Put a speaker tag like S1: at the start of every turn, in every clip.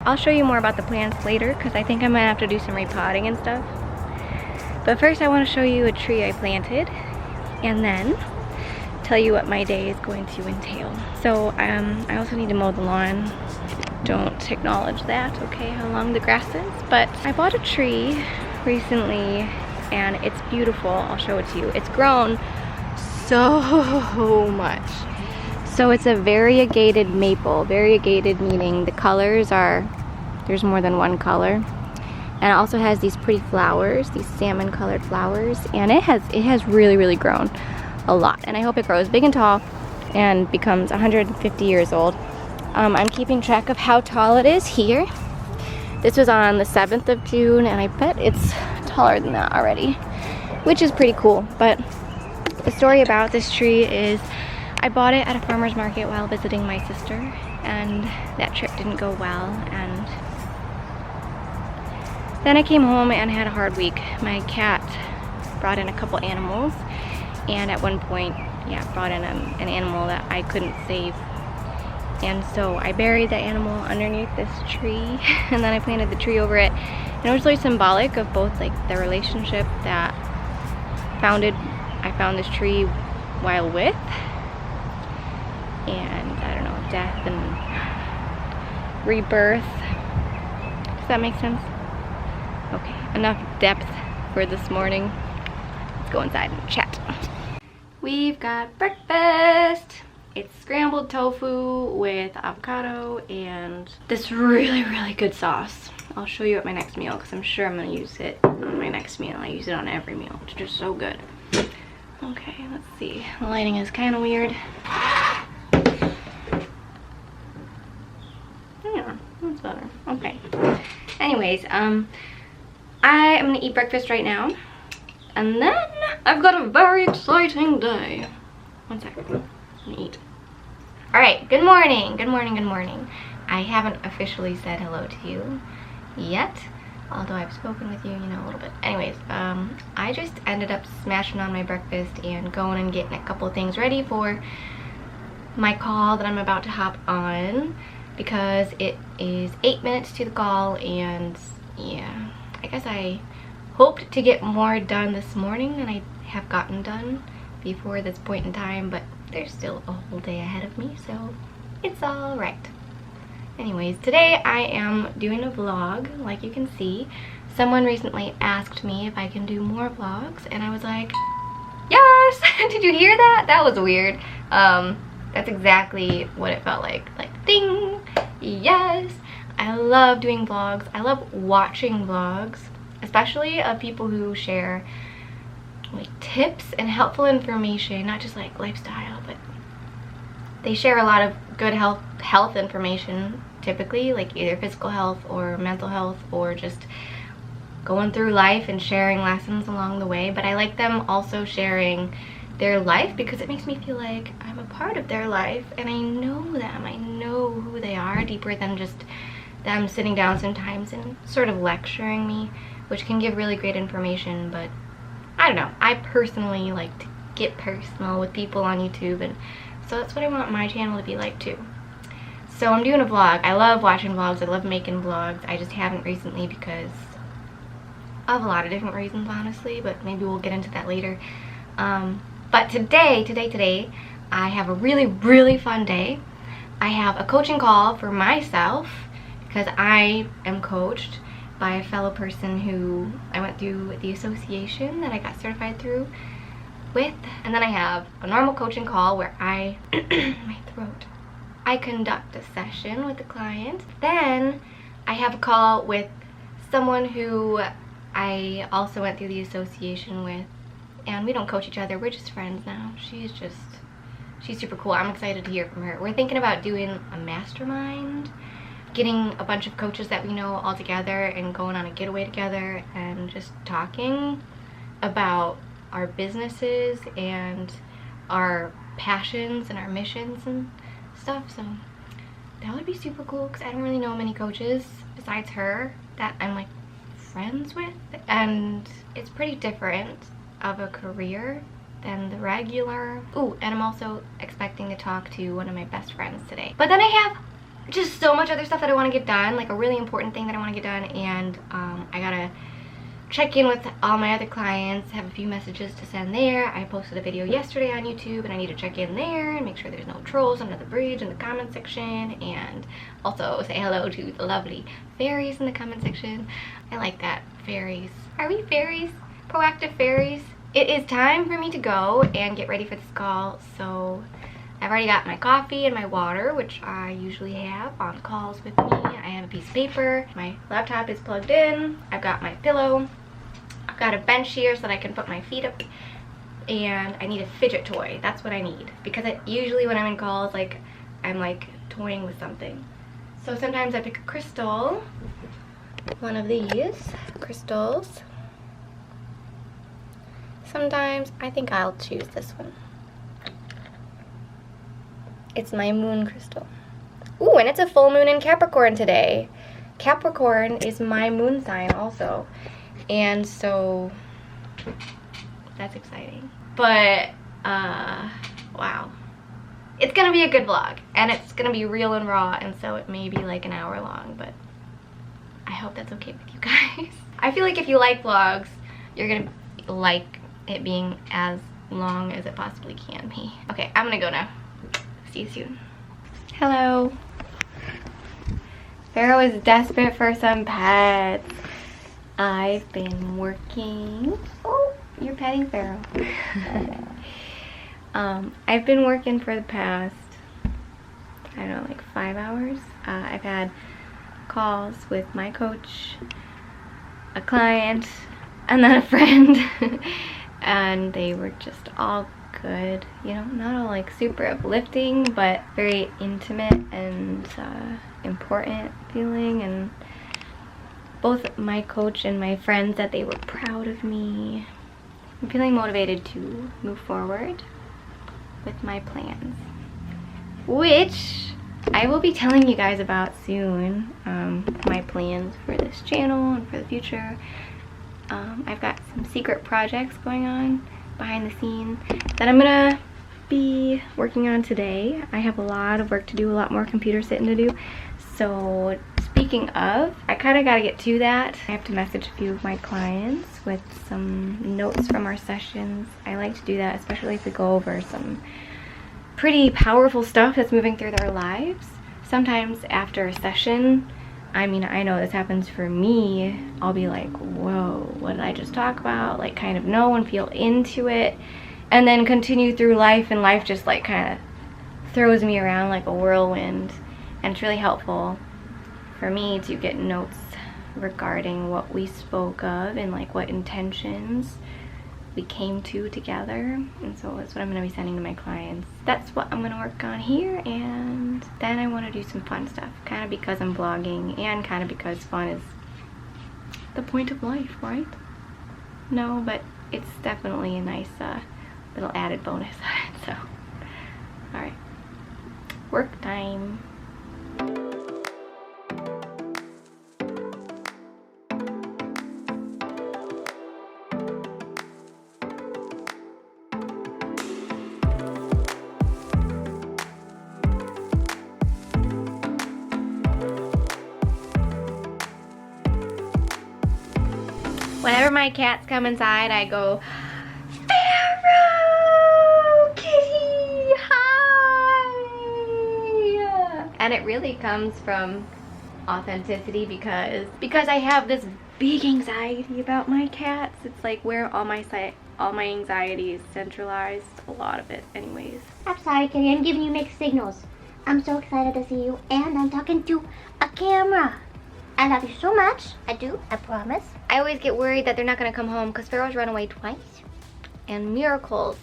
S1: I'll show you more about the plants later because I think I might have to do some repotting and stuff. But first I want to show you a tree I planted and then tell you what my day is going to entail. So I also need to mow the lawn. Don't acknowledge that, okay, how long the grass is. But I bought a tree recently and it's beautiful. I'll show it to you. It's grown so much. So it's a variegated maple. Variegated meaning the colors are, there's more than one color. And it also has these pretty flowers, these salmon colored flowers. And it has really grown a lot. And I hope it grows big and tall and becomes 150 years old. I'm keeping track of how tall it is here. This was on the 7th of June and I bet it's taller than that already, which is pretty cool. But the story about this tree is I bought it at a farmer's market while visiting my sister and that trip didn't go well, and then I came home and had a hard week. My cat brought in a couple animals and at one point, yeah, brought in an animal that I couldn't save. And so I buried that animal underneath this tree and then I planted the tree over it. And it was really symbolic of both like the relationship that I found this tree while with, and I don't know, death and rebirth. Does that make sense? Okay, enough depth for this morning. Let's go inside and chat. We've got breakfast. It's scrambled tofu with avocado and this really good sauce. I'll show you at my next meal because I'm sure I'm going to use it on my next meal. I use it on every meal. It's just so good. Okay, let's see. The lighting is kind of weird. Yeah, that's better. Okay. Anyways, I am going to eat breakfast right now. And then I've got a very exciting day. One second. I'm going to eat. Alright, good morning. Good morning. I haven't officially said hello to you yet, although I've spoken with you, you know, a little bit. Anyways, I just ended up smashing on my breakfast and going and getting a couple of things ready for my call that I'm about to hop on, because it is 8 minutes to the call, and yeah, I guess I hoped to get more done this morning than I have gotten done before this point in time, but there's still a whole day ahead of me, so it's all right. Anyways, today I am doing a vlog, like you can see. Someone recently asked me if I can do more vlogs, and I was like, yes! Did you hear that? That was weird. That's exactly what it felt like. Like, ding! Yes! I love doing vlogs. I love watching vlogs, especially of people who share like tips and helpful information, not just like lifestyle, but they share a lot of good health information, typically like either physical health or mental health or just going through life and sharing lessons along the way. But I like them also sharing their life because it makes me feel like I'm a part of their life and I know them. I know who they are deeper than just them sitting down sometimes and sort of lecturing me, which can give really great information. But I don't know, I personally like to get personal with people on YouTube, and so that's what I want my channel to be like too. So I'm doing a vlog. I love watching vlogs. I love making vlogs. I just haven't recently because of a lot of different reasons, honestly, but maybe we'll get into that later. But today, I have a really fun day. I have a coaching call for myself because I am coached by a fellow person who I went through the association that I got certified through with. And then I have a normal coaching call where I conduct a session with the client. Then I have a call with someone who I also went through the association with, and we don't coach each other, we're just friends now. She's super cool. I'm excited to hear from her. We're thinking about doing a mastermind, getting a bunch of coaches that we know all together and going on a getaway together and just talking about our businesses and our passions and our missions and stuff. So that would be super cool because I don't really know many coaches besides her that I'm like friends with, and it's pretty different of a career than the regular. Ooh, and I'm also expecting to talk to one of my best friends today. But then I have just so much other stuff that I want to get done, like a really important thing that I want to get done, and I gotta check in with all my other clients, have a few messages to send there. I posted a video yesterday on YouTube and I need to check in there and make sure there's no trolls under the bridge in the comment section, and also say hello to the lovely fairies in the comment section. I like that. Fairies. Are we fairies? Proactive fairies? It is time for me to go and get ready for this call, so I've already got my coffee and my water, which I usually have on calls with me. I have a piece of paper. My laptop is plugged in. I've got my pillow. I've got a bench here so that I can put my feet up. And I need a fidget toy. That's what I need. Because usually when I'm in calls, like, I'm like toying with something. So sometimes I pick a crystal. One of these crystals. Sometimes I think I'll choose this one. It's my moon crystal. Ooh, and it's a full moon in Capricorn today. Capricorn is my moon sign also. And so that's exciting. But, wow. It's gonna be a good vlog. And it's gonna be real and raw. And so it may be like an hour long. But I hope that's okay with you guys. I feel like if you like vlogs, you're gonna like it being as long as it possibly can be. Okay, I'm gonna go now. See you soon. Hello. Pharaoh is desperate for some pets. I've been working. Oh, you're petting Pharaoh. I've been working for the past, I don't know, like 5 hours. I've had calls with my coach, a client, and then a friend. And they were just all good, you know, not all like super uplifting, but very intimate and important feeling. And both my coach and my friends said they were proud of me. I'm feeling motivated to move forward with my plans, which I will be telling you guys about soon. My plans for this channel and for the future. I've got some secret projects going on behind the scenes that I'm gonna be working on today. I have a lot of work to do, a lot more computer sitting to do. So speaking of, I kind of got to get to that. I have to message a few of my clients with some notes from our sessions. I like to do that, especially if we go over some pretty powerful stuff that's moving through their lives. Sometimes after a session, I mean, I know this happens for me, I'll be like, whoa, what did I just talk about? Like, kind of know and feel into it, and then continue through life, and life just like kind of throws me around like a whirlwind. And it's really helpful for me to get notes regarding what we spoke of and like what intentions we came to together. And so that's what I'm going to be sending to my clients. That's what I'm going to work on here, and then I want to do some fun stuff, kind of because I'm vlogging and kind of because fun is the point of life, right? No, but it's definitely a nice little added bonus on it. So alright, work time. Whenever my cats come inside, I go, Pharaoh! Kitty! Hi! And it really comes from authenticity because I have this big anxiety about my cats. It's like where all my anxiety is centralized. A lot of it anyways.
S2: I'm sorry, Kitty. I'm giving you mixed signals. I'm so excited to see you, and I'm talking to a camera. I love you so much. I do. I promise.
S1: I always get worried that they're not going to come home because Pharaoh's run away twice. And miracles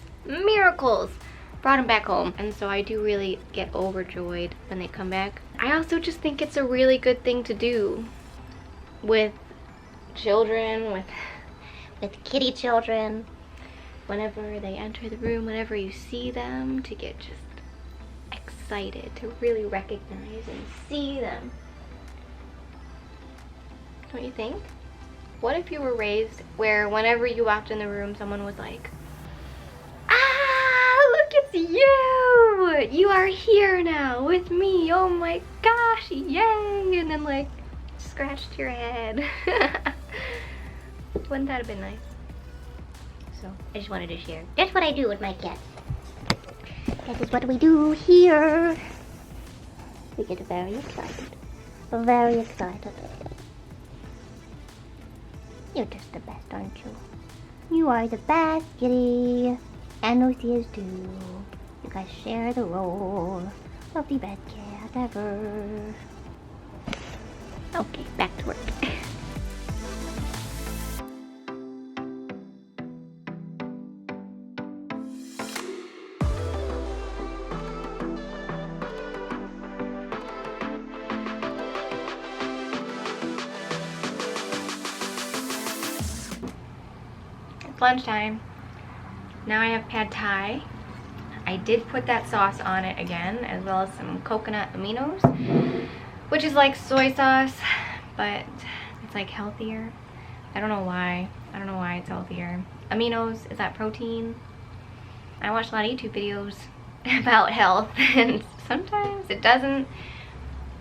S1: brought him back home. And so I do really get overjoyed when they come back. I also just think it's a really good thing to do with children, with kitty children. Whenever they enter the room, whenever you see them, to get just excited, to really recognize and see them. Don't you think? What if you were raised where whenever you walked in the room, someone was like, ah, look, it's you! it! You are here now with me! Oh my gosh, yay! And then like, scratched your head. Wouldn't that have been nice? So, I just wanted to share.
S2: That's what I do with my cats. That is what we do here. We get very excited. Very excited. You're just the best, aren't you? You are the best, kitty. And Lucy is too. You guys share the role of the best cat ever. Okay, back to work.
S1: It's lunchtime. Now I have pad thai. I did put that sauce on it again, as well as some coconut aminos, which is like soy sauce, but it's like healthier. I don't know why. I don't know why it's healthier. Aminos, is that protein? I watch a lot of YouTube videos about health, and sometimes it doesn't.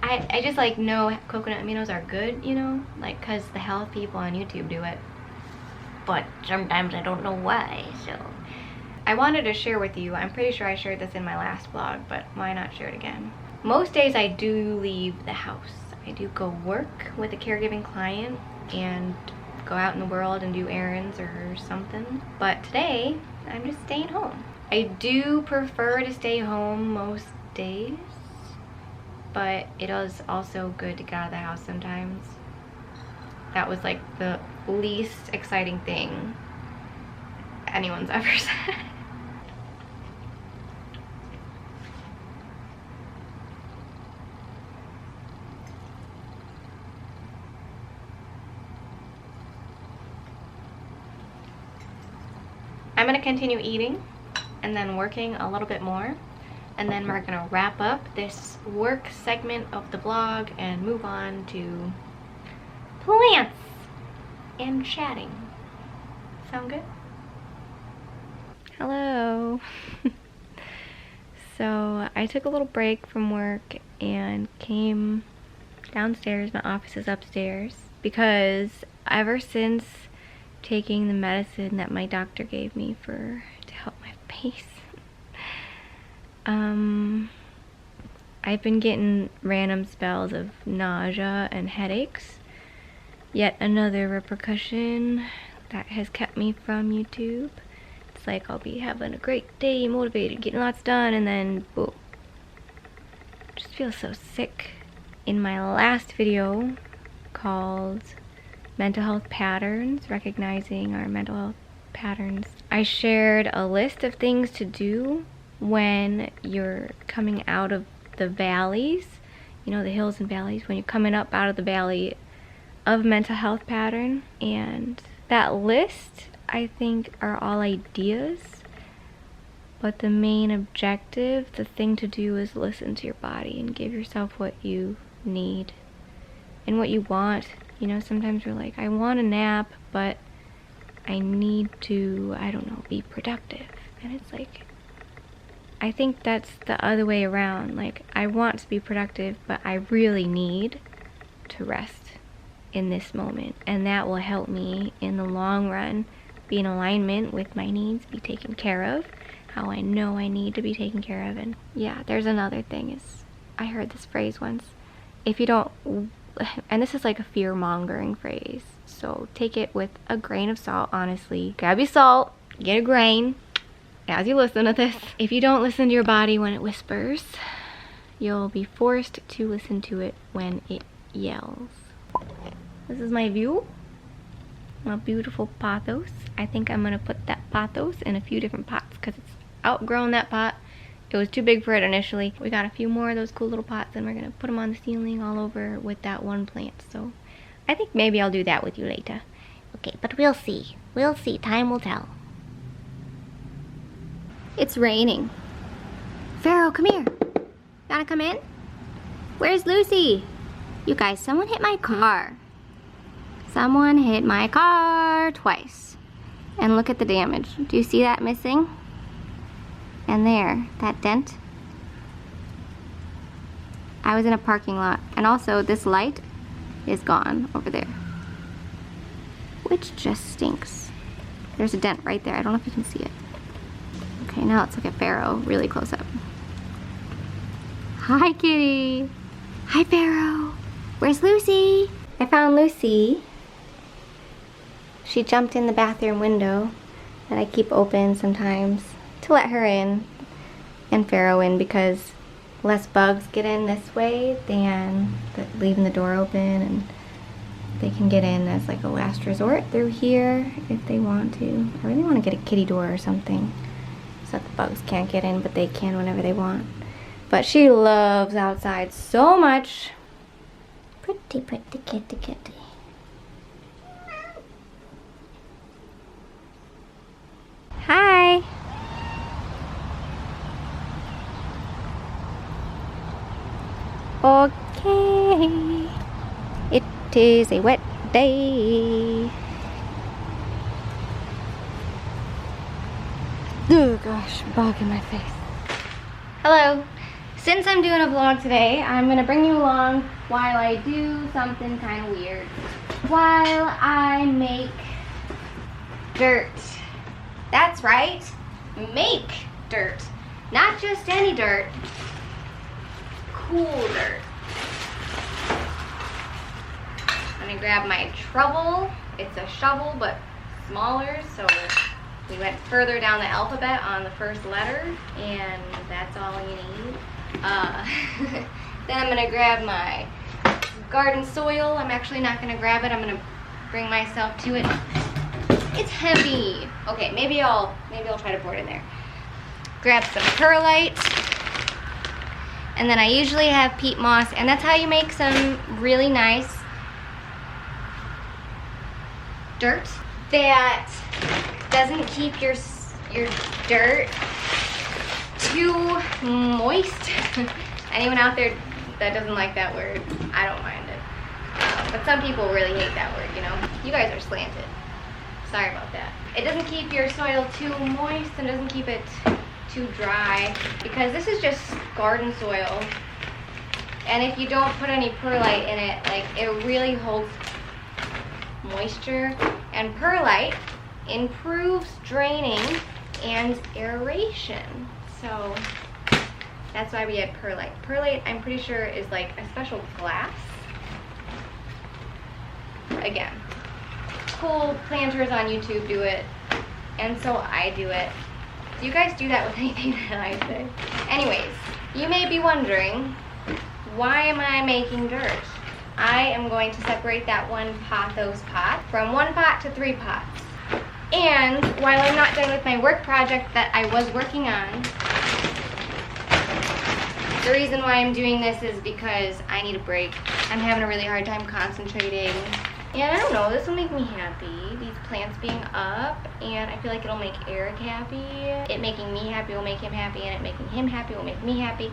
S1: I just like know coconut aminos are good, you know, like because the health people on YouTube do it. But sometimes I don't know why, so. I wanted to share with you, I'm pretty sure I shared this in my last vlog, but why not share it again? Most days I do leave the house. I do go work with a caregiving client and go out in the world and do errands or something. But today, I'm just staying home. I do prefer to stay home most days, but it is also good to get out of the house sometimes. That was like the least exciting thing anyone's ever said. I'm gonna continue eating and then working a little bit more, and then we're gonna wrap up this work segment of the vlog and move on to plants and chatting. Sound good? Hello. So I took a little break from work and came downstairs. My office is upstairs because ever since taking the medicine that my doctor gave me to help my face, I've been getting random spells of nausea and headaches. Yet another repercussion that has kept me from YouTube. It's like I'll be having a great day, motivated, getting lots done, and then boom. Just feel so sick. In my last video called Mental Health Patterns, Recognizing Our Mental Health Patterns, I shared a list of things to do when you're coming out of the valleys, you know, the hills and valleys, when you're coming up out of the valley of mental health pattern. And that list, I think, are all ideas, but the main objective, the thing to do, is listen to your body and give yourself what you need and what you want. You know, sometimes we're like, I want a nap, but I need to, I don't know, be productive. And it's like, I think that's the other way around. Like, I want to be productive, but I really need to rest in this moment. And that will help me in the long run be in alignment with my needs, be taken care of, how I know I need to be taken care of. And yeah, there's another thing is, I heard this phrase once, if you don't, and this is like a fear-mongering phrase, so take it with a grain of salt, honestly. Grab your salt, get a grain as you listen to this. If you don't listen to your body when it whispers, you'll be forced to listen to it when it yells. This is my view, my beautiful pothos. I think I'm gonna put that pothos in a few different pots because it's outgrown that pot. It was too big for it initially. We got a few more of those cool little pots and we're gonna put them on the ceiling all over with that one plant. So I think maybe I'll do that with you later.
S2: Okay, but we'll see. We'll see. Time will tell.
S1: It's raining. Pharaoh, come here. Gotta come in? Where's Lucy? You guys, someone hit my car. Someone hit my car twice. And look at the damage. Do you see that missing? And there, that dent. I was in a parking lot. And also this light is gone over there, which just stinks. There's a dent right there. I don't know if you can see it. Okay, now let's look at Pharaoh really close up. Hi, kitty. Hi, Pharaoh. Where's Lucy? I found Lucy. She jumped in the bathroom window that I keep open sometimes to let her in and Pharaoh in, because less bugs get in this way than leaving the door open, and they can get in as like a last resort through here if they want to. I really want to get a kitty door or something so that the bugs can't get in, but they can whenever they want. But she loves outside so much. Pretty, pretty kitty, kitty. Hi. Okay. It is a wet day. Oh gosh, bug in my face. Hello. Since I'm doing a vlog today, I'm gonna bring you along while I do something kind of weird. While I make dirt. That's right, make dirt. Not just any dirt, cool dirt. I'm gonna grab my shovel. It's a shovel, but smaller, so we went further down the alphabet on the first letter, and that's all you need. Then I'm gonna grab my garden soil. I'm actually not gonna grab it. I'm gonna bring myself to it. It's heavy. Okay, maybe I'll try to pour it in there. Grab some perlite. And then I usually have peat moss, and that's how you make some really nice dirt that doesn't keep your dirt too moist. Anyone out there that doesn't like that word, I don't mind it. But some people really hate that word, you know. You guys are slanted. Sorry about that. It doesn't keep your soil too moist and doesn't keep it too dry, because this is just garden soil. And if you don't put any perlite in it, like, it really holds moisture. And perlite improves draining and aeration. So that's why we add perlite. Perlite, I'm pretty sure, is like a special glass. Again, cool planters on YouTube do it, and so I do it. Do you guys do that with anything that I say? Anyways, you may be wondering, why am I making dirt? I am going to separate that one pothos pot from 1 pot to 3 pots. And while I'm not done with my work project that I was working on, the reason why I'm doing this is because I need a break. I'm having a really hard time concentrating. And I don't know, this will make me happy, these plants being up, and I feel like it'll make Eric happy. It making me happy will make him happy, and it making him happy will make me happy.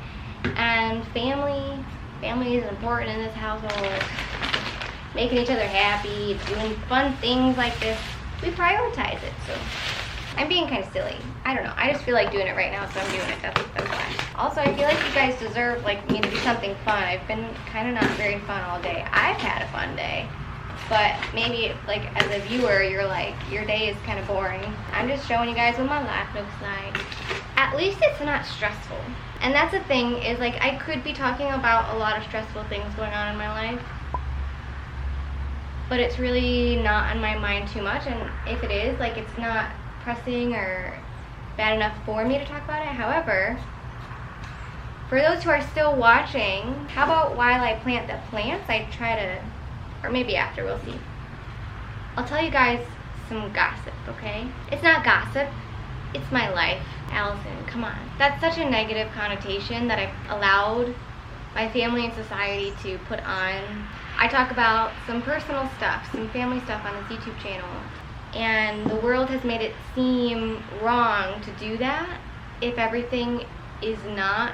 S1: And family is important in this household. Making each other happy, doing fun things like this, we prioritize it. So I'm being kind of silly. I don't know, I just feel like doing it right now, so I'm doing it. That's why. Also, I feel like you guys deserve like me to do something fun. I've been kind of not very fun all day. I've had a fun day. But maybe, like, as a viewer, you're like, your day is kind of boring. I'm just showing you guys what my life looks like. At least it's not stressful. And that's the thing, is, like, I could be talking about a lot of stressful things going on in my life, but it's really not on my mind too much. And if it is, like, it's not pressing or bad enough for me to talk about it. However, for those who are still watching, how about while I plant the plants, I try to, or maybe after, we'll see. I'll tell you guys some gossip, okay? It's not gossip, it's my life. Allisun, come on. That's such a negative connotation that I've allowed my family and society to put on. I talk about some personal stuff, some family stuff on this YouTube channel, and the world has made it seem wrong to do that if everything is not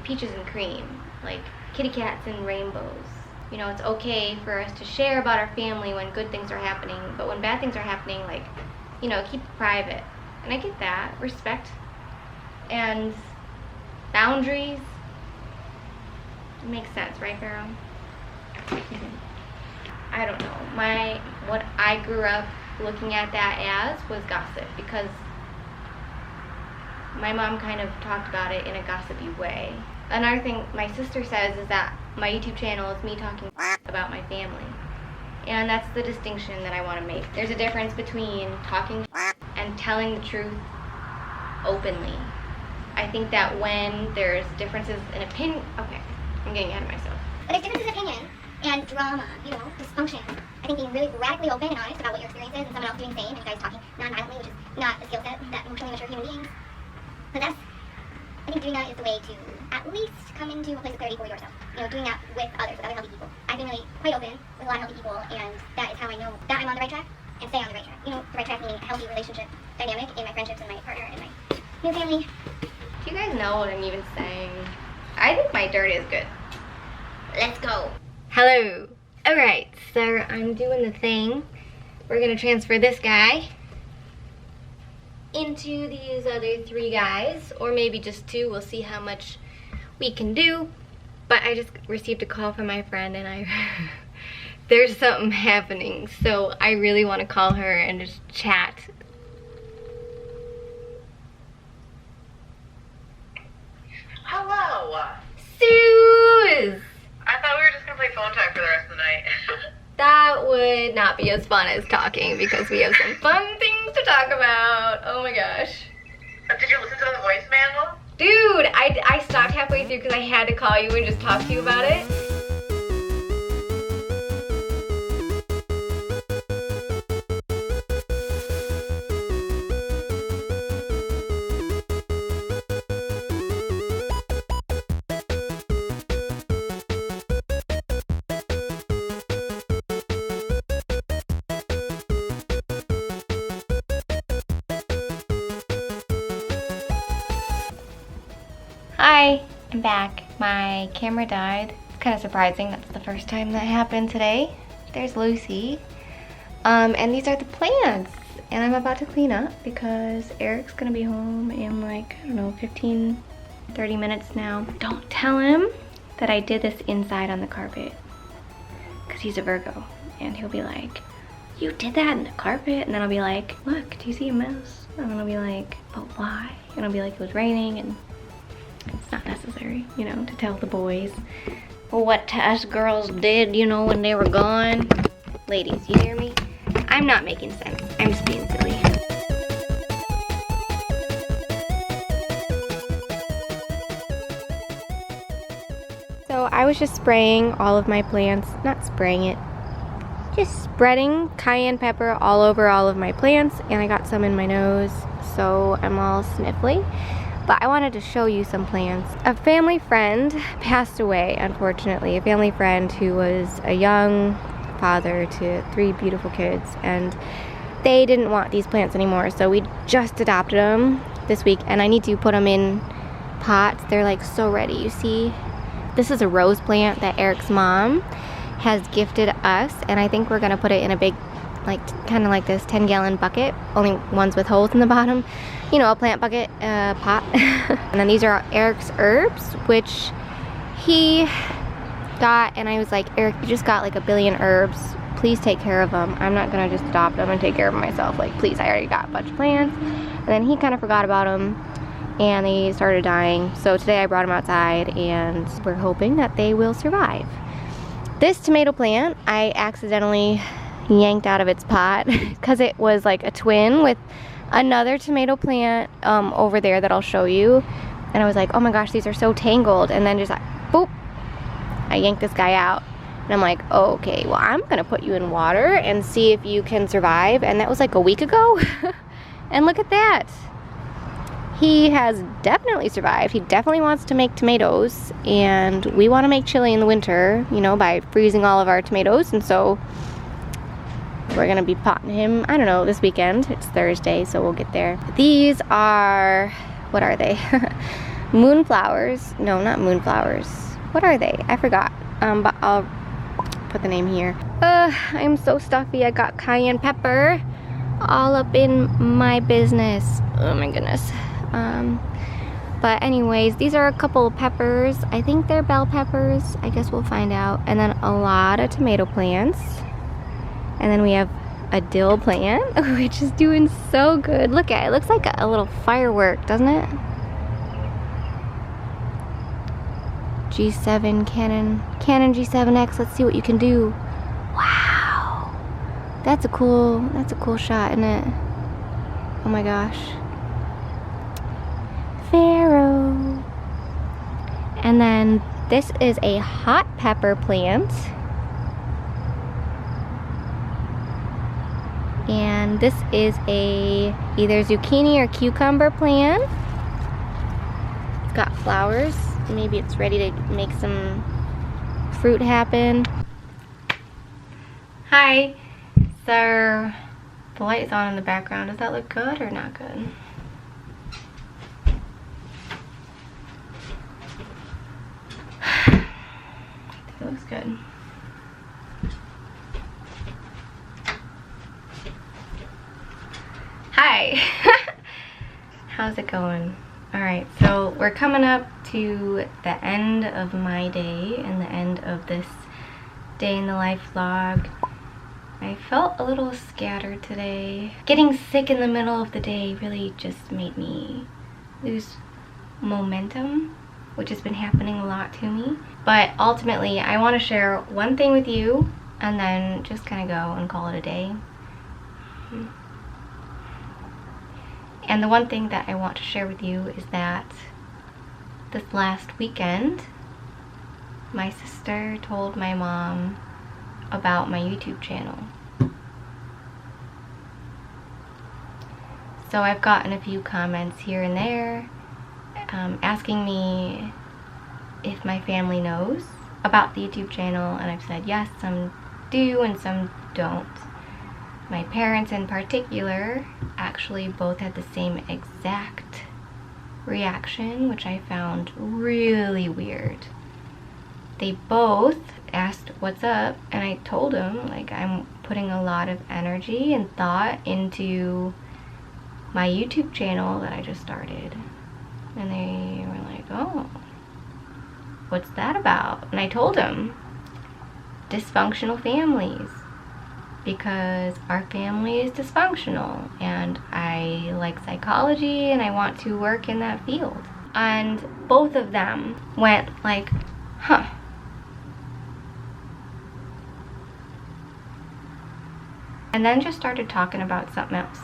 S1: peaches and cream, like kitty cats and rainbows. You know, it's okay for us to share about our family when good things are happening, but when bad things are happening, like, you know, keep it private. And I get that, respect and boundaries. makes sense, right, Pharaoh? I don't know. What I grew up looking at that as was gossip, because my mom kind of talked about it in a gossipy way. Another thing my sister says is that my YouTube channel is me talking about my family. And that's the distinction that I want to make. There's a difference between talking and telling the truth openly. I think that when there's differences in opinion, okay, I'm getting ahead of myself.
S2: But there's differences in opinion and drama, you know, dysfunction. I think being really radically open and honest about what your experience is and someone else doing the same, and you guys talking non-violently, which is not a skill set that emotionally mature human beings possess. I think doing that is the way to at least come into a place of clarity for yourself. You know, doing that with others, with other healthy people. I've been really quite open with a lot of healthy people, and that is how I know that I'm on the right track and stay on the right track. You know, the right track meaning a healthy relationship dynamic in my friendships and my partner and my new family.
S1: Do you guys know what I'm even saying? I think my dirt is good. Let's go. Hello. Alright, so I'm doing the thing. We're gonna transfer this guy into these other 3 guys, or maybe just 2. We'll see how much we can do. But I just received a call from my friend, and there's something happening, so I really want to call her and just chat.
S3: Hello.
S1: Sooo!
S3: I thought we were just gonna play phone tag for the rest of the night.
S1: That would not be as fun as talking, because we have some fun things to talk about. Oh my gosh.
S3: Did you listen to the voicemail?
S1: Dude, I stopped halfway through because I had to call you and just talk to you about it. Hi, I'm back. My camera died. It's kind of surprising. That's the first time that happened today. There's Lucy. And these are the plants. And I'm about to clean up because Eric's gonna be home in like, I don't know, 15, 30 minutes now. Don't tell him that I did this inside on the carpet, because he's a Virgo. And he'll be like, you did that in the carpet? And then I'll be like, look, do you see a mess? And then I'll be like, but why? And I'll be like, it was raining, and it's not necessary, you know, to tell the boys what us girls did, you know, when they were gone. Ladies, you hear me? I'm not making sense. I'm just being silly. So I was just spraying all of my plants, not spraying it, just spreading cayenne pepper all over all of my plants, and I got some in my nose, so I'm all sniffly. But I wanted to show you some plants. A family friend passed away, unfortunately. A family friend who was a young father to 3 beautiful kids, and they didn't want these plants anymore, so we just adopted them this week, and I need to put them in pots. They're like so ready, you see? This is a rose plant that Eric's mom has gifted us, and I think we're gonna put it in a big, like, kind of like this 10-gallon bucket, only ones with holes in the bottom. You know, a plant bucket pot. And then these are Eric's herbs, which he got, and I was like, Eric, you just got like 1 billion herbs. Please take care of them. I'm not gonna just adopt them and take care of them myself. Like, please, I already got a bunch of plants. And then he kind of forgot about them, and they started dying. So today I brought them outside, and we're hoping that they will survive. This tomato plant, I accidentally yanked out of its pot because it was like a twin with another tomato plant over there that I'll show you, and I was like, oh my gosh, these are so tangled, and then just like, boop, I yanked this guy out, and I'm like, oh, okay, well, I'm gonna put you in water and see if you can survive. And that was like a week ago. And look at that, he has definitely survived. He definitely wants to make tomatoes, and we want to make chili in the winter, you know, by freezing all of our tomatoes. And so we're gonna be potting him, I don't know, this weekend. It's Thursday, so we'll get there. These are, what are they? Moonflowers. No, not moonflowers. What are they? I forgot. But I'll put the name here. I'm so stuffy. I got cayenne pepper all up in my business. Oh my goodness. But anyways, these are a couple of peppers. I think they're bell peppers. I guess we'll find out. And then a lot of tomato plants. And then we have a dill plant, which is doing so good. Look at it. It looks like a little firework, doesn't it? G7 Canon G7X. Let's see what you can do. Wow. That's a cool shot, isn't it? Oh my gosh. Pharaoh. And then this is a hot pepper plant. And this is a either zucchini or cucumber plant. It's got flowers. Maybe it's ready to make some fruit happen. Hi. So the light is on in the background. Does that look good or not good? It looks good. Hi. How's it going? Alright, so we're coming up to the end of my day and the end of this day in the life vlog. I felt a little scattered today. Getting sick in the middle of the day really just made me lose momentum, which has been happening a lot to me. But ultimately, I want to share one thing with you and then just kind of go and call it a day. And the one thing that I want to share with you is that this last weekend, my sister told my mom about my YouTube channel. So I've gotten a few comments here and there asking me if my family knows about the YouTube channel, and I've said yes, some do and some don't. My parents in particular actually both had the same exact reaction, which I found really weird. They both asked what's up, and I told them like I'm putting a lot of energy and thought into my YouTube channel that I just started. And they were like, oh, what's that about? And I told them, dysfunctional families. Because our family is dysfunctional and I like psychology and I want to work in that field. And both of them went like, huh. And then just started talking about something else.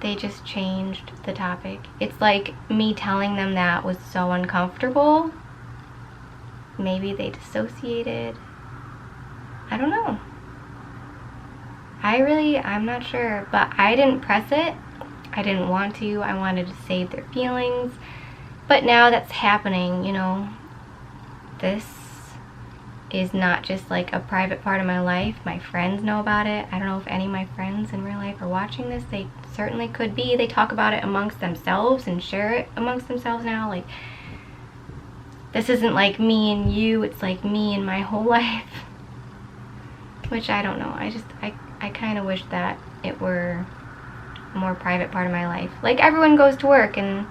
S1: They just changed the topic. It's like me telling them that was so uncomfortable. Maybe they dissociated. I don't know. I'm not sure, but I didn't press it. I didn't want to. I wanted to save their feelings. But now that's happening, you know. This is not just like a private part of my life. My friends know about it. I don't know if any of my friends in real life are watching this. They certainly could be. They talk about it amongst themselves and share it amongst themselves now. Like, this isn't like me and you. It's like me and my whole life. Which I don't know. I kind of wish that it were a more private part of my life. Like, everyone goes to work and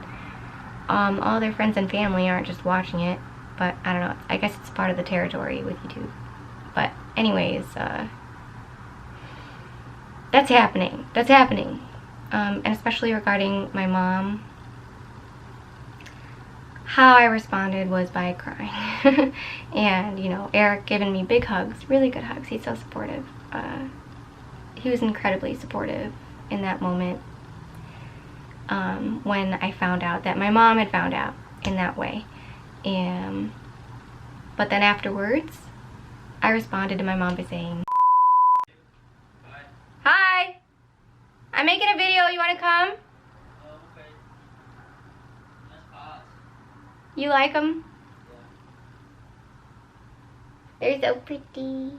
S1: all their friends and family aren't just watching it. But I don't know. I guess it's part of the territory with YouTube. But anyways, that's happening. That's happening. And especially regarding my mom. How I responded was by crying. And, you know, Eric giving me big hugs, really good hugs. He's so supportive. He was incredibly supportive in that moment when I found out that my mom had found out in that way. But then afterwards, I responded to my mom by saying, "Hi, I'm making a video. You want to come? You like them? They're so pretty."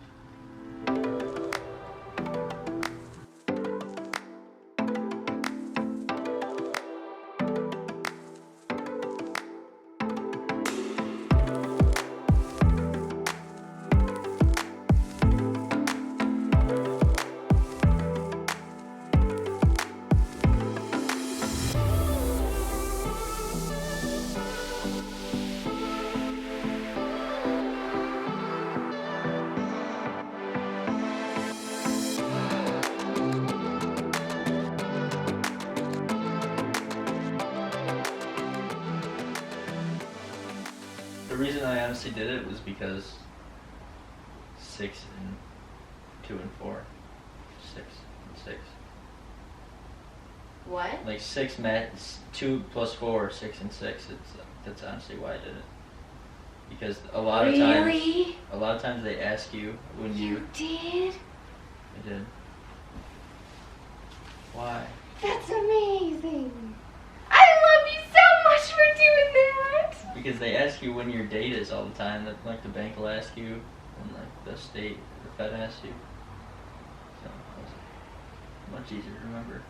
S4: reason I honestly did it was because 6 and 2 and 4. 6 and 6.
S1: What?
S4: Like 6 met 2 plus 4, 6 and 6. That's honestly why I did it. Because a lot of times they ask you when you
S1: did?
S4: I did. Why?
S1: That's amazing. I love you so much for doing that.
S4: Because they ask you when your date is all the time. That like the bank will ask you, and like the state, the Fed asks you. So it's much easier to remember.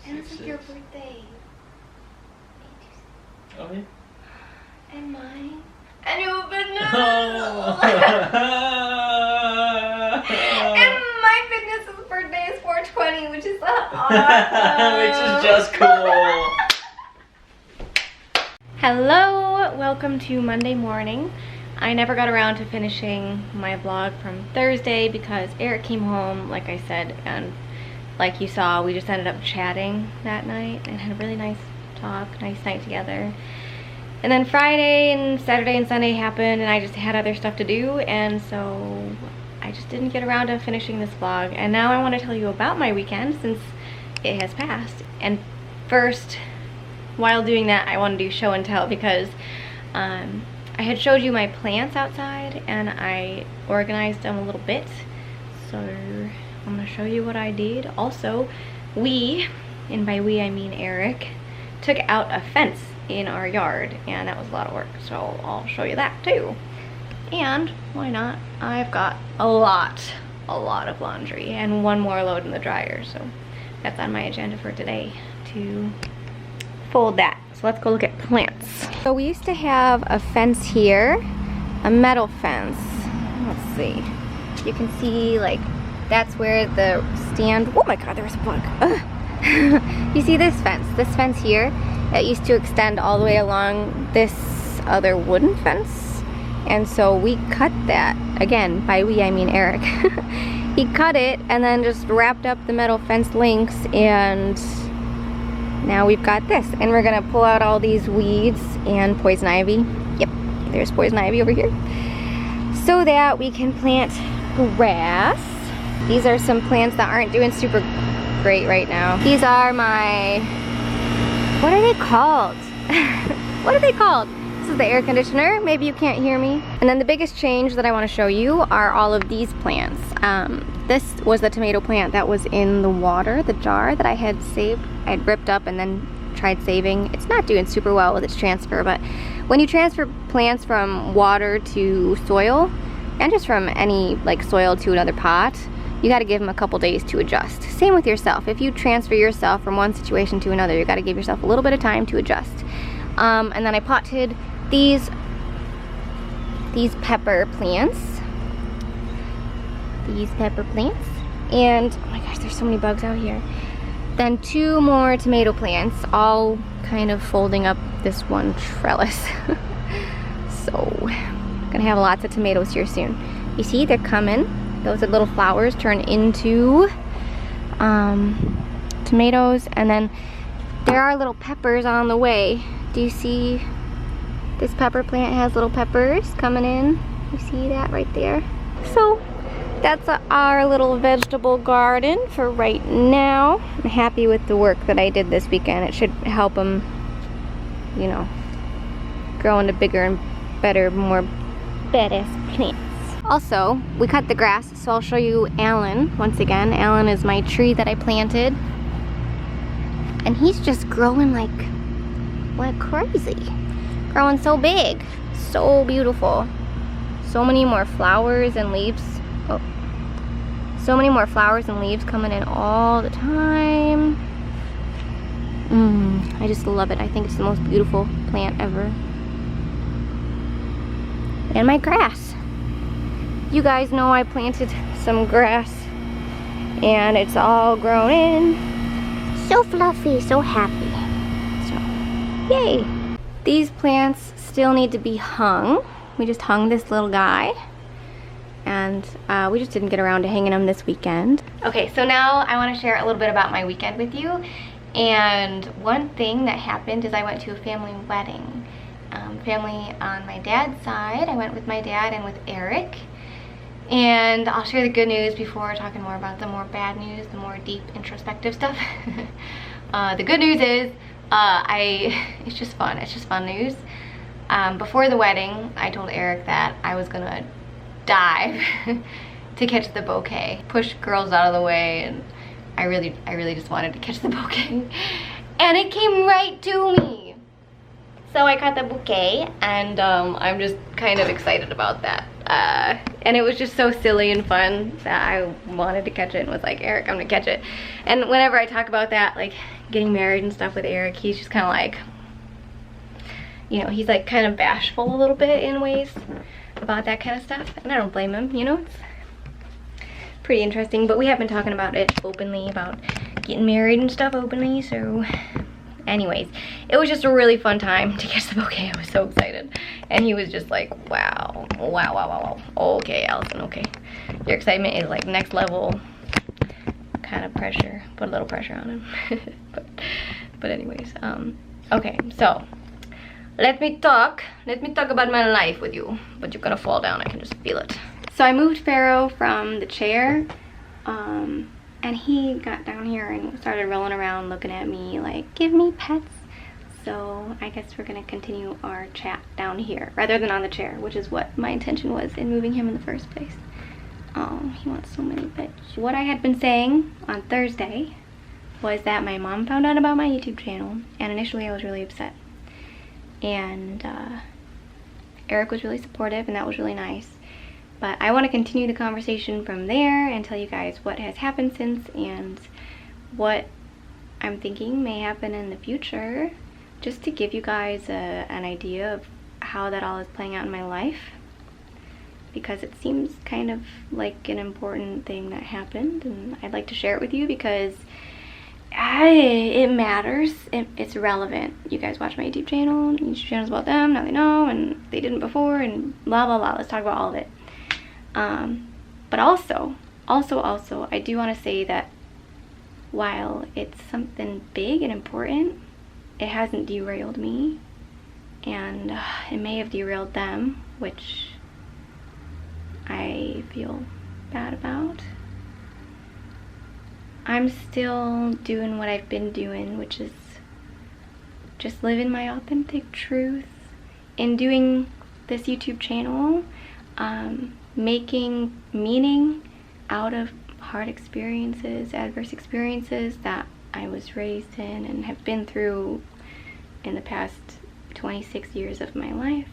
S1: And it's
S4: 6,
S1: like your
S4: 6.
S1: birthday.
S4: Oh yeah.
S1: And mine. And your fitness.
S4: Oh.
S1: And my fitness's birthday is 4/20, which is awesome.
S4: Which is just cool.
S1: Hello, welcome to Monday morning. I never got around to finishing my vlog from Thursday because Eric came home, like I said, and like you saw, we just ended up chatting that night and had a really nice talk, nice night together. And then Friday and Saturday and Sunday happened and I just had other stuff to do, and so I just didn't get around to finishing this vlog. And now I want to tell you about my weekend since it has passed. And first, while doing that, I want to do show and tell because I had showed you my plants outside and I organized them a little bit. So I'm going to show you what I did. Also, we, and by we I mean Eric, took out a fence in our yard and that was a lot of work, so I'll show you that too. And why not, I've got a lot of laundry and one more load in the dryer, so that's on my agenda for today, to fold that. So let's go look at plants. So we used to have a fence here, a metal fence. Let's see, you can see like that's where the stand, oh my god, there's a bug. You see this fence here? It used to extend all the way along this other wooden fence. And so we cut that. Again, by we I mean Eric. He cut it and then just wrapped up the metal fence links, and now we've got this. And we're gonna pull out all these weeds and poison ivy. Yep, there's poison ivy over here. So that we can plant grass. These are some plants that aren't doing super great right now. These are my, what are they called? What are they called? This is the air conditioner. Maybe you can't hear me. And then the biggest change that I want to show you are all of these plants. This was the tomato plant that was in the water, the jar that I had saved. I had ripped up and then tried saving. It's not doing super well with its transfer, but when you transfer plants from water to soil, and just from any like soil to another pot, you got to give them a couple days to adjust. Same with yourself. If you transfer yourself from one situation to another, you got to give yourself a little bit of time to adjust. And then I potted these pepper plants. And oh my gosh, there's so many bugs out here. Then 2 more tomato plants, all kind of folding up this one trellis. So, gonna have lots of tomatoes here soon. You see, they're coming. Those little flowers turn into tomatoes, and then there are little peppers on the way. Do you see this pepper plant has little peppers coming in? You see that right there? So that's our little vegetable garden for right now. I'm happy with the work that I did this weekend. It should help them, you know, grow into bigger and better, more badass plants. Also, we cut the grass, so I'll show you Allen once again. Allen is my tree that I planted. And he's just growing like crazy. Growing so big. So beautiful. So many more flowers and leaves. Oh. So many more flowers and leaves coming in all the time. I just love it. I think it's the most beautiful plant ever. And my grass. You guys know I planted some grass and it's all grown in. So fluffy, so happy. So, yay. These plants still need to be hung. We just hung this little guy and we just didn't get around to hanging them this weekend. Okay, so now I want to share a little bit about my weekend with you. And one thing that happened is I went to a family wedding. family on my dad's side. I went with my dad and with Eric. And I'll share the good news before talking more about the more bad news, the more deep introspective stuff. The good news is, it's just fun. It's just fun news. Before the wedding, I told Eric that I was gonna dive to catch the bouquet, push girls out of the way, and I really just wanted to catch the bouquet, and it came right to me. So I caught the bouquet, and I'm just kind of excited about that. And it was just so silly and fun that I wanted to catch it and was like, Eric, I'm gonna catch it. And whenever I talk about that, like getting married and stuff with Eric, he's just kind of like, you know, he's like kind of bashful a little bit in ways about that kind of stuff. And I don't blame him, you know, it's pretty interesting. But we have been talking about it openly, about getting married and stuff openly, so anyways, it was just a really fun time to catch the bouquet. I was so excited. And he was just like, wow. Okay, Allisun, okay. Your excitement is like next level kind of pressure. Put a little pressure on him. but anyways, okay, so let me talk about my life with you. But you're gonna fall down, I can just feel it. So I moved Pharaoh from the chair, and he got down here and started rolling around looking at me like, give me pets. So I guess we're gonna continue our chat down here rather than on the chair, which is what my intention was in moving him in the first place. Oh, he wants so many pets. What I had been saying on Thursday was that my mom found out about my YouTube channel, and initially I was really upset. And Eric was really supportive, and that was really nice. But I want to continue the conversation from there and tell you guys what has happened since and what I'm thinking may happen in the future, just to give you guys an idea of how that all is playing out in my life, because it seems kind of like an important thing that happened, and I'd like to share it with you because it matters. It's relevant. You guys watch my YouTube channel. YouTube channel's about them, now they know, and they didn't before, and blah blah blah. Let's talk about all of it. But also, I do want to say that while it's something big and important, it hasn't derailed me, and it may have derailed them, which I feel bad about. I'm still doing what I've been doing, which is just living my authentic truth in doing this YouTube channel, making meaning out of hard experiences, adverse experiences that I was raised in and have been through in the past 26 years of my life.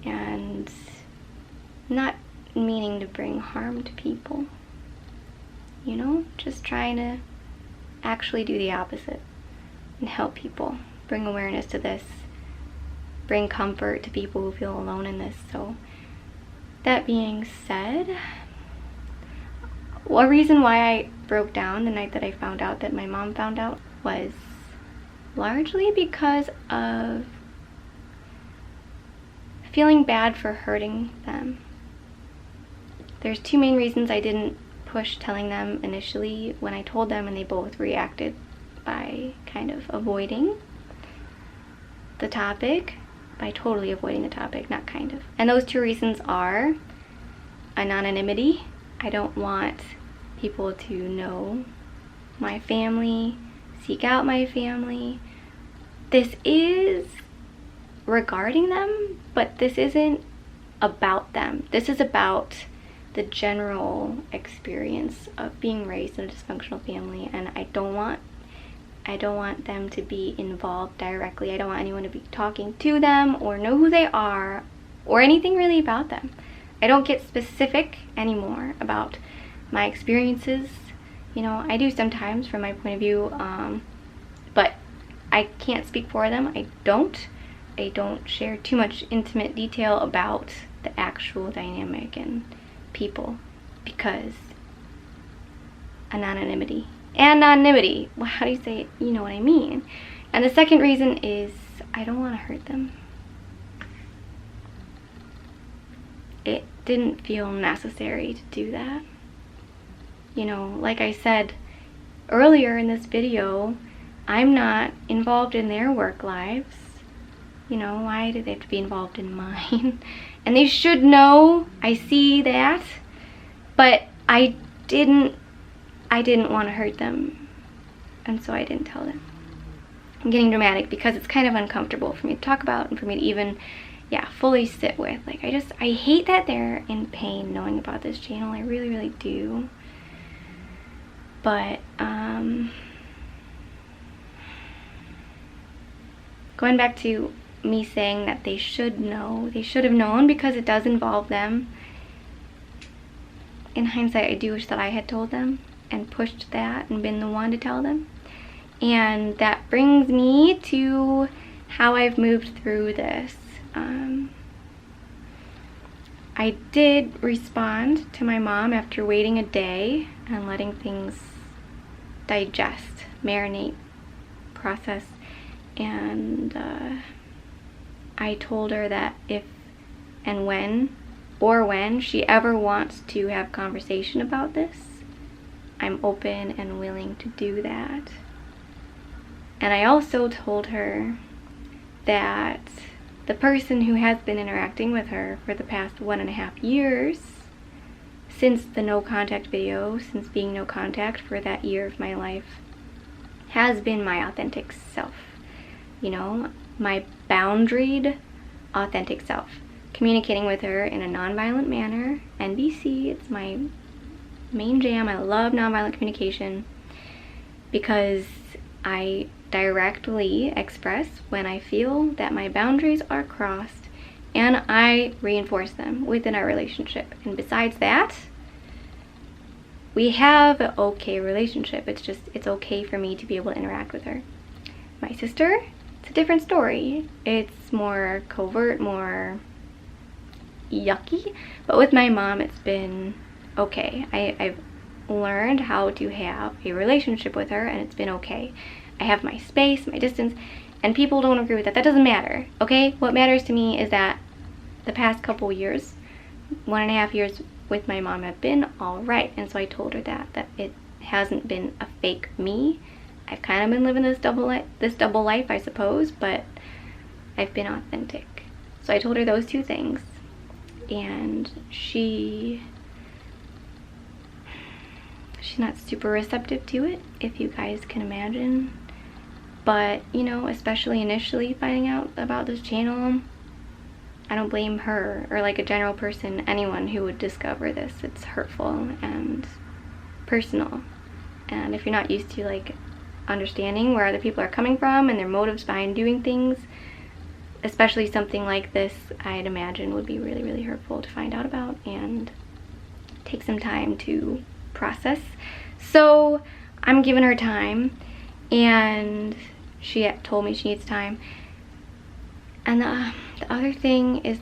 S1: And not meaning to bring harm to people, you know, just trying to actually do the opposite and help people, bring awareness to this, bring comfort to people who feel alone in this. So that being said, one reason why I broke down the night that I found out that my mom found out was largely because of feeling bad for hurting them. There's two main reasons I didn't push telling them initially when I told them, and they both reacted by kind of avoiding the topic, by totally avoiding the topic, not kind of. And those two reasons are anonymity. I don't want people to know my family, seek out my family. This is regarding them, but this isn't about them. This is about the general experience of being raised in a dysfunctional family, and I don't want them to be involved directly. I don't want anyone to be talking to them or know who they are or anything really about them. I don't get specific anymore about my experiences. You know, I do sometimes from my point of view, but I can't speak for them. I don't share too much intimate detail about the actual dynamic and people, because anonymity. Well, how do you say it? You know what I mean. And the second reason is I don't want to hurt them. It didn't feel necessary to do that. You know, like I said earlier in this video, I'm not involved in their work lives. You know, why do they have to be involved in mine? And they should know, I see that, but I didn't want to hurt them, and so I didn't tell them. I'm getting dramatic because it's kind of uncomfortable for me to talk about and for me to even, yeah, fully sit with. Like, I hate that they're in pain knowing about this channel. I really, really do. But, going back to me saying that they should know, they should have known because it does involve them. In hindsight, I do wish that I had told them and pushed that and been the one to tell them. And that brings me to how I've moved through this. I did respond to my mom after waiting a day and letting things digest, marinate, process, and I told her that if and when she ever wants to have conversation about this, I'm open and willing to do that. And I also told her that the person who has been interacting with her for the past 1.5 years, since the no contact video, since being no contact for that year of my life, has been my authentic self. You know, my boundaried, authentic self. Communicating with her in a nonviolent manner. NVC, it's my main jam. I love nonviolent communication because I directly express when I feel that my boundaries are crossed, and I reinforce them within our relationship. And besides that, we have an okay relationship. It's okay for me to be able to interact with her. My sister, it's a different story. It's more covert, more yucky. But with my mom, it's been okay. I've learned how to have a relationship with her, and it's been okay. I have my space, my distance, and people don't agree with that. That doesn't matter, okay? What matters to me is that the past couple years, 1.5 years with my mom, have been all right. And so I told her that it hasn't been a fake me. I've kind of been living this double life, I suppose, but I've been authentic. So I told her those two things, and she's not super receptive to it, if you guys can imagine. But, you know, especially initially finding out about this channel, I don't blame her or like a general person, anyone who would discover this. It's hurtful and personal. And if you're not used to like understanding where other people are coming from and their motives behind doing things, especially something like this, I'd imagine would be really, really hurtful to find out about and take some time to process. So I'm giving her time, and she told me she needs time. And the other thing is,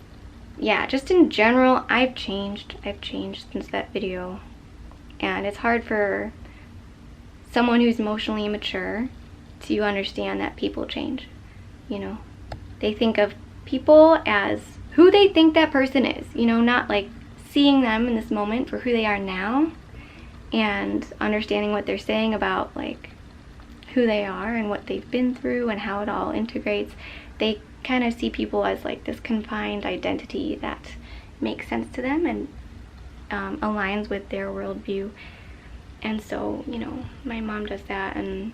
S1: yeah, just in general, I've changed since that video. And it's hard for someone who's emotionally immature to understand that people change. You know, they think of people as who they think that person is, you know, not like seeing them in this moment for who they are now and understanding what they're saying about like who they are and what they've been through and how it all integrates. They kind of see people as like this confined identity that makes sense to them and aligns with their worldview. And so, you know, my mom does that, and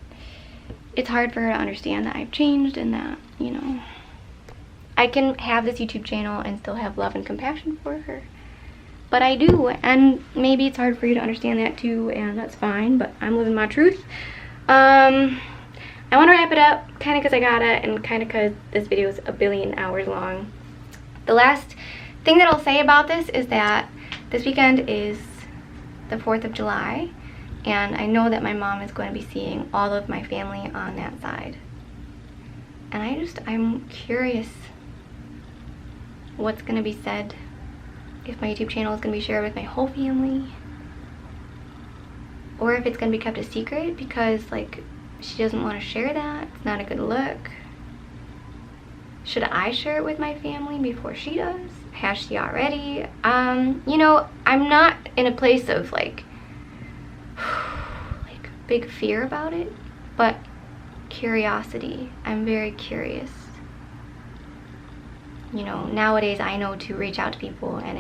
S1: it's hard for her to understand that I've changed and that, you know, I can have this YouTube channel and still have love and compassion for her. But I do, and maybe it's hard for you to understand that too, and that's fine, but I'm living my truth. I want to wrap it up, kind of because I gotta, and kind of because this video is 1 billion hours long. The last thing that I'll say about this is that this weekend is the 4th of July, and I know that my mom is going to be seeing all of my family on that side. And I'm curious what's going to be said, if my YouTube channel is going to be shared with my whole family, or if it's going to be kept a secret because like she doesn't want to share that. It's not a good look. Should I share it with my family before she does? Has she already? You know, I'm not in a place of like big fear about it, but curiosity. I'm very curious. You know, nowadays I know to reach out to people, and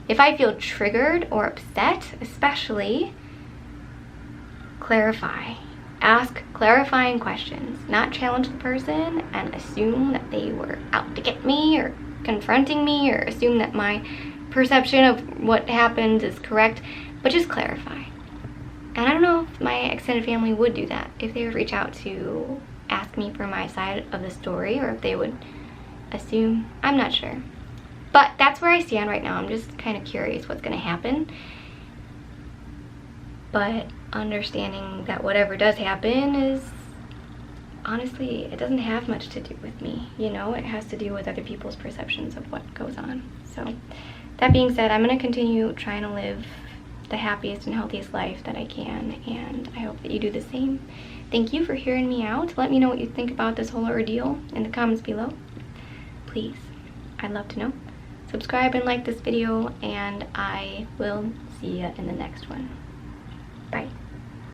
S1: if I feel triggered or upset, especially, clarify. Ask clarifying questions, not challenge the person and assume that they were out to get me or confronting me, or assume that my perception of what happened is correct, but just clarify. And I don't know if my extended family would do that, if they would reach out to ask me for my side of the story, or if they would assume. I'm not sure. But that's where I stand right now. I'm just kind of curious what's going to happen. But understanding that whatever does happen is, honestly, it doesn't have much to do with me. You know, it has to do with other people's perceptions of what goes on. So that being said, I'm going to continue trying to live the happiest and healthiest life that I can, and I hope that you do the same. Thank you for hearing me out. Let me know what you think about this whole ordeal in the comments below. Please, I'd love to know. Subscribe and like this video, and I will see you in the next one. Bye.